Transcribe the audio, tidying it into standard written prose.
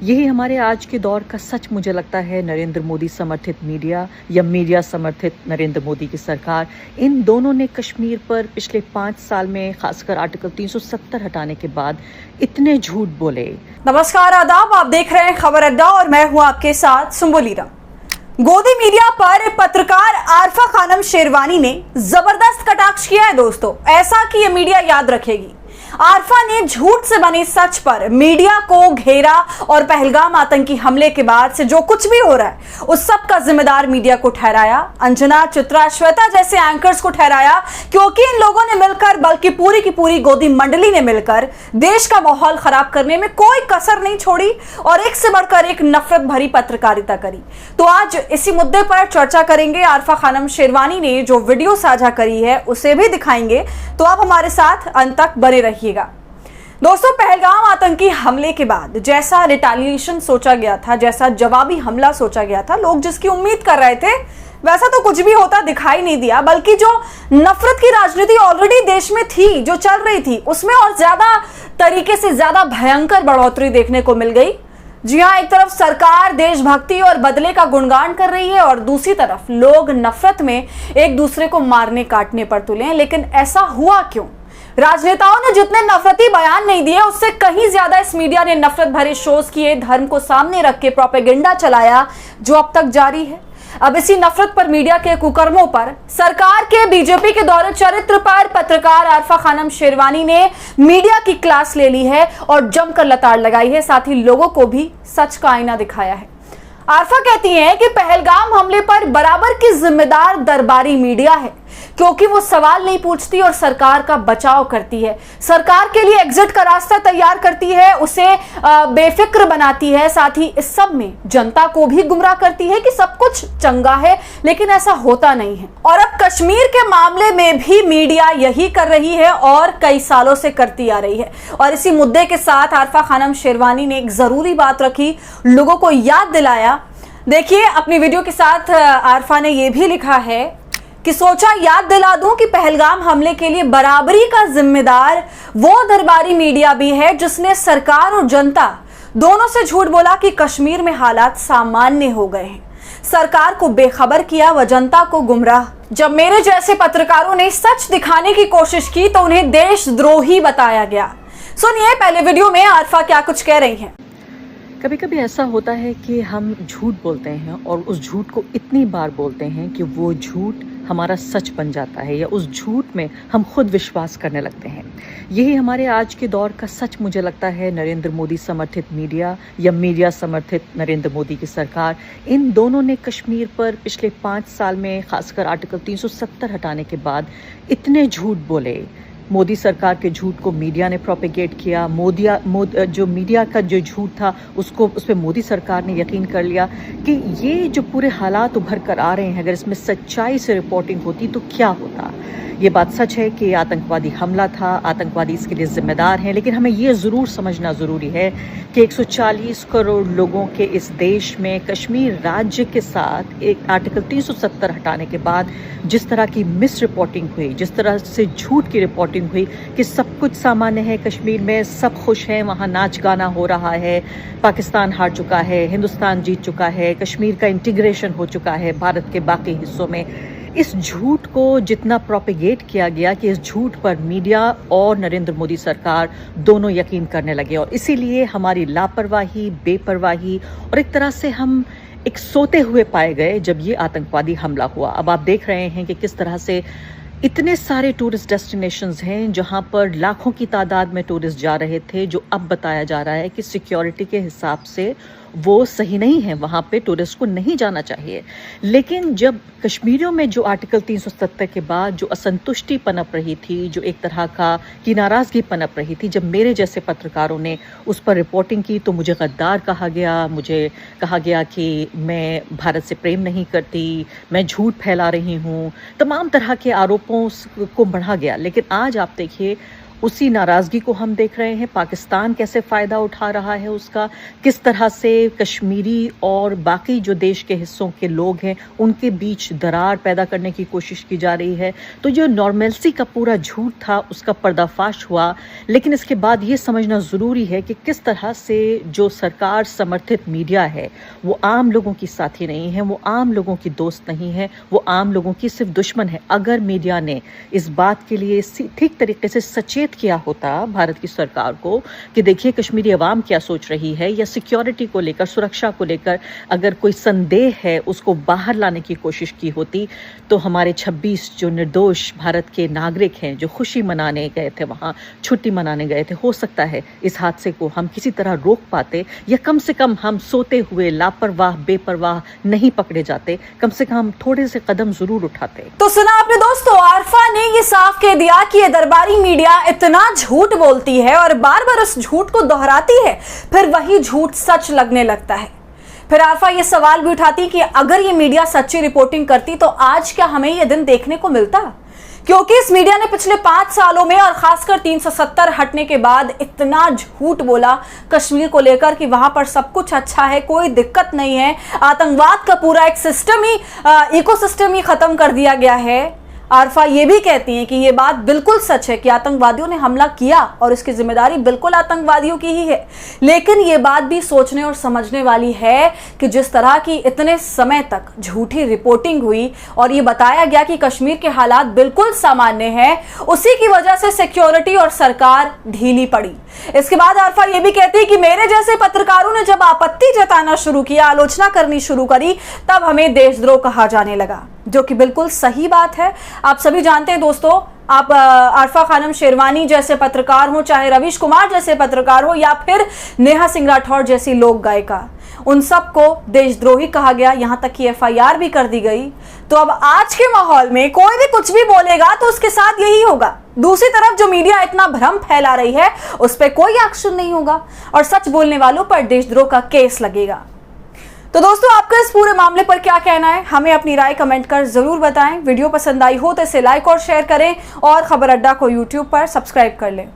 यही हमारे आज के दौर का सच मुझे लगता है। नरेंद्र मोदी समर्थित मीडिया या मीडिया समर्थित नरेंद्र मोदी की सरकार, इन दोनों ने कश्मीर पर पिछले 5 साल में खासकर आर्टिकल 370 हटाने के बाद इतने झूठ बोले। नमस्कार, आदाब। आप देख रहे हैं खबर अड्डा और मैं हूं आपके साथ सुम्बुल ईरान। गोदी मीडिया पर पत्रकार आरफा खानम शेरवानी ने जबरदस्त कटाक्ष किया है दोस्तों, ऐसा कि ये मीडिया याद रखेगी। आरफा ने झूठ से बनी सच पर मीडिया को घेरा और पहलगाम आतंकी हमले के बाद से जो कुछ भी हो रहा है उस सब का जिम्मेदार मीडिया को ठहराया। अंजना, चित्रा, श्वेता जैसे एंकर्स को ठहराया, क्योंकि इन लोगों ने मिलकर, बल्कि पूरी की पूरी गोदी मंडली ने मिलकर देश का माहौल खराब करने में कोई कसर नहीं छोड़ी और एक से बढ़कर एक नफरत भरी पत्रकारिता करी। तो आज इसी मुद्दे पर चर्चा करेंगे। आरफा खानम शेरवानी ने जो वीडियो साझा करी है उसे भी दिखाएंगे, तो आप हमारे साथ अंत तक बने रहिए। दोस्तों, पहलगाम आतंकी हमले के बाद जैसा रिटेलिएशन सोचा गया था, जैसा जवाबी हमला सोचा गया था, लोग जिसकी उम्मीद कर रहे थे वैसा तो कुछ भी होता दिखाई नहीं दिया, बल्कि जो नफरत की राजनीति ऑलरेडी देश में थी, जो चल रही थी, उसमें और ज्यादा तरीके से ज्यादा भयंकर बढ़ोतरी देखने को मिल गई। जी हां, एक तरफ सरकार देशभक्ति और बदले का गुणगान कर रही है और दूसरी तरफ लोग नफरत में एक दूसरे को मारने काटने पर तुले हैं। लेकिन ऐसा हुआ क्यों? राजनेताओं ने जितने नफरती बयान नहीं दिए, उससे कहीं ज्यादा इस मीडिया ने नफरत भरे शोज किए, धर्म को सामने रख के प्रोपेगेंडा चलाया, जो अब तक जारी है। अब इसी नफरत पर, मीडिया के कुकर्मों पर, सरकार के बीजेपी के दौरे चरित्र पर पत्रकार आरफा खानम शेरवानी ने मीडिया की क्लास ले ली है और जमकर लताड़ लगाई है, साथ ही लोगों को भी सच का आईना दिखाया है। आरफा कहती हैं कि पहलगाम हमले पर बराबर की जिम्मेदार दरबारी मीडिया है, क्योंकि वो सवाल नहीं पूछती और सरकार का बचाव करती है, सरकार के लिए एग्जिट का रास्ता तैयार करती है, उसे बेफिक्र बनाती है, साथ ही इस सब में जनता को भी गुमराह करती है कि सब कुछ चंगा है, लेकिन ऐसा होता नहीं है। और अब कश्मीर के मामले में भी मीडिया यही कर रही है और कई सालों से करती आ रही है। और इसी मुद्दे के साथ आरफा खानम शेरवानी ने एक जरूरी बात रखी, लोगों को याद दिलाया। देखिए, अपनी वीडियो के साथ आरफा ने यह भी लिखा है कि सोचा याद दिला दूं कि पहलगाम हमले के लिए बराबरी का जिम्मेदार वो दरबारी मीडिया भी है जिसने सरकार और जनता दोनों से झूठ बोला कि कश्मीर में हालात सामान्य हो गए हैं, सरकार को बेखबर किया व जनता को गुमराह। जब मेरे जैसे पत्रकारों ने सच दिखाने की कोशिश की तो उन्हें देशद्रोही बताया गया। सुनिए पहले वीडियो में आरफा क्या कुछ कह रही हैं। कभी कभी ऐसा होता है कि हम झूठ बोलते हैं और उस झूठ को इतनी बार बोलते हैं कि वो झूठ हमारा सच बन जाता है या उस झूठ में हम खुद विश्वास करने लगते हैं। यही हमारे आज के दौर का सच मुझे लगता है। नरेंद्र मोदी समर्थित मीडिया या मीडिया समर्थित नरेंद्र मोदी की सरकार, इन दोनों ने कश्मीर पर पिछले 5 साल में खासकर आर्टिकल 370 हटाने के बाद इतने झूठ बोले। मोदी सरकार के झूठ को मीडिया ने प्रोपेगेट किया। जो मीडिया का जो झूठ था उस पर मोदी सरकार ने यकीन कर लिया कि ये जो पूरे हालात उभर कर आ रहे हैं, अगर इसमें सच्चाई से रिपोर्टिंग होती तो क्या होता। ये बात सच है कि आतंकवादी हमला था, आतंकवादी इसके लिए जिम्मेदार हैं, लेकिन हमें ये ज़रूर समझना ज़रूरी है कि 140 करोड़ लोगों के इस देश में कश्मीर राज्य के साथ एक आर्टिकल 370 हटाने के बाद जिस तरह की मिस रिपोर्टिंग हुई, जिस तरह से झूठ की रिपोर्टिंग हुई कि सब कुछ सामान्य है, कश्मीर में सब खुश हैं, वहाँ नाच गाना हो रहा है, पाकिस्तान हार चुका है, हिंदुस्तान जीत चुका है, कश्मीर का इंटीग्रेशन हो चुका है भारत के बाकी हिस्सों में। इस झूठ को जितना प्रोपेगेट किया गया कि इस झूठ पर मीडिया और नरेंद्र मोदी सरकार दोनों यकीन करने लगे और इसीलिए हमारी लापरवाही, बेपरवाही और एक तरह से हम एक सोते हुए पाए गए जब ये आतंकवादी हमला हुआ। अब आप देख रहे हैं कि किस तरह से इतने सारे टूरिस्ट डेस्टिनेशंस हैं जहां पर लाखों की तादाद में टूरिस्ट जा रहे थे, जो अब बताया जा रहा है कि सिक्योरिटी के हिसाब से वो सही नहीं है, वहां पे टूरिस्ट को नहीं जाना चाहिए। लेकिन जब कश्मीरियों में जो आर्टिकल 370 के बाद जो असंतुष्टि पनप रही थी, जो एक तरह की नाराजगी पनप रही थी, जब मेरे जैसे पत्रकारों ने उस पर रिपोर्टिंग की तो मुझे गद्दार कहा गया, मुझे कहा गया कि मैं भारत से प्रेम नहीं करती, मैं झूठ फैला रही हूँ, तमाम तरह के आरोपों को बढ़ा गया। लेकिन आज आप देखिए उसी नाराज़गी को हम देख रहे हैं। पाकिस्तान कैसे फ़ायदा उठा रहा है उसका, किस तरह से कश्मीरी और बाकी जो देश के हिस्सों के लोग हैं उनके बीच दरार पैदा करने की कोशिश की जा रही है। तो जो नॉर्मलसी का पूरा झूठ था उसका पर्दाफाश हुआ, लेकिन इसके बाद ये समझना ज़रूरी है कि किस तरह से जो सरकार समर्थित मीडिया है वो आम लोगों की साथी नहीं है, वो आम लोगों की दोस्त नहीं है, वो आम लोगों की सिर्फ दुश्मन है। अगर मीडिया ने इस बात के लिए ठीक तरीके से सचेत किया होता भारत की सरकार को कि देखिए कश्मीरी अवाम क्या सोच रही है, या सिक्योरिटी को लेकर, सुरक्षा को लेकर अगर कोई संदेह है उसको बाहर लाने की कोशिश की होती, तो हमारे 26 जो निर्दोष भारत के नागरिक हैं जो खुशी मनाने गए थे, वहाँ छुट्टी मनाने गए थे, हो सकता है इस हादसे को हम किसी तरह रोक पाते, या कम से कम हम सोते हुए लापरवाह बेपरवाह नहीं पकड़े जाते, कम से कम थोड़े से कदम जरूर उठाते। तो सुना आपने दोस्तों, आरफा ने ये साफ कह दिया कि ये दरबारी मीडिया इतना झूठ बोलती है और बार बार उस झूठ को दोहराती है, फिर वही झूठ सच लगने लगता है। फिर आरफा ये सवाल भी उठाती कि अगर ये मीडिया सच्ची रिपोर्टिंग करती तो आज क्या हमें ये दिन देखने को मिलता, क्योंकि इस मीडिया ने पिछले 5 सालों में और खासकर 370 हटने के बाद इतना झूठ बोला कश्मीर को लेकर कि वहां पर सब कुछ अच्छा है, कोई दिक्कत नहीं है, आतंकवाद का पूरा एक सिस्टम ही, इकोसिस्टम ही खत्म कर दिया गया है। आरफा ये भी कहती हैं कि ये बात बिल्कुल सच है कि आतंकवादियों ने हमला किया और इसकी जिम्मेदारी बिल्कुल आतंकवादियों की ही है, लेकिन ये बात भी सोचने और समझने वाली है कि जिस तरह की इतने समय तक झूठी रिपोर्टिंग हुई और ये बताया गया कि कश्मीर के हालात बिल्कुल सामान्य हैं, उसी की वजह से सिक्योरिटी और सरकार ढीली पड़ी। इसके बाद आरफा ये भी कहती है कि मेरे जैसे पत्रकारों ने जब आपत्ति जताना शुरू किया, आलोचना करनी शुरू करी, तब हमें देशद्रोह कहा जाने लगा, जो कि बिल्कुल सही बात है। आप सभी जानते हैं दोस्तों, आप आरफा खानम शेरवानी जैसे पत्रकार हो, चाहे रवीश कुमार जैसे पत्रकार हो, या फिर नेहा सिंह राठौर जैसी लोक गायिका, उन सबको देशद्रोही कहा गया, यहां तक कि FIR भी कर दी गई। तो अब आज के माहौल में कोई भी कुछ भी बोलेगा तो उसके साथ यही होगा। दूसरी तरफ जो मीडिया इतना भ्रम फैला रही है उस पर कोई एक्शन नहीं होगा और सच बोलने वालों पर देशद्रोह का केस लगेगा। तो दोस्तों, आपका इस पूरे मामले पर क्या कहना है, हमें अपनी राय कमेंट कर जरूर बताएं। वीडियो पसंद आई हो तो इसे लाइक और शेयर करें और खबर अड्डा को YouTube पर सब्सक्राइब कर लें।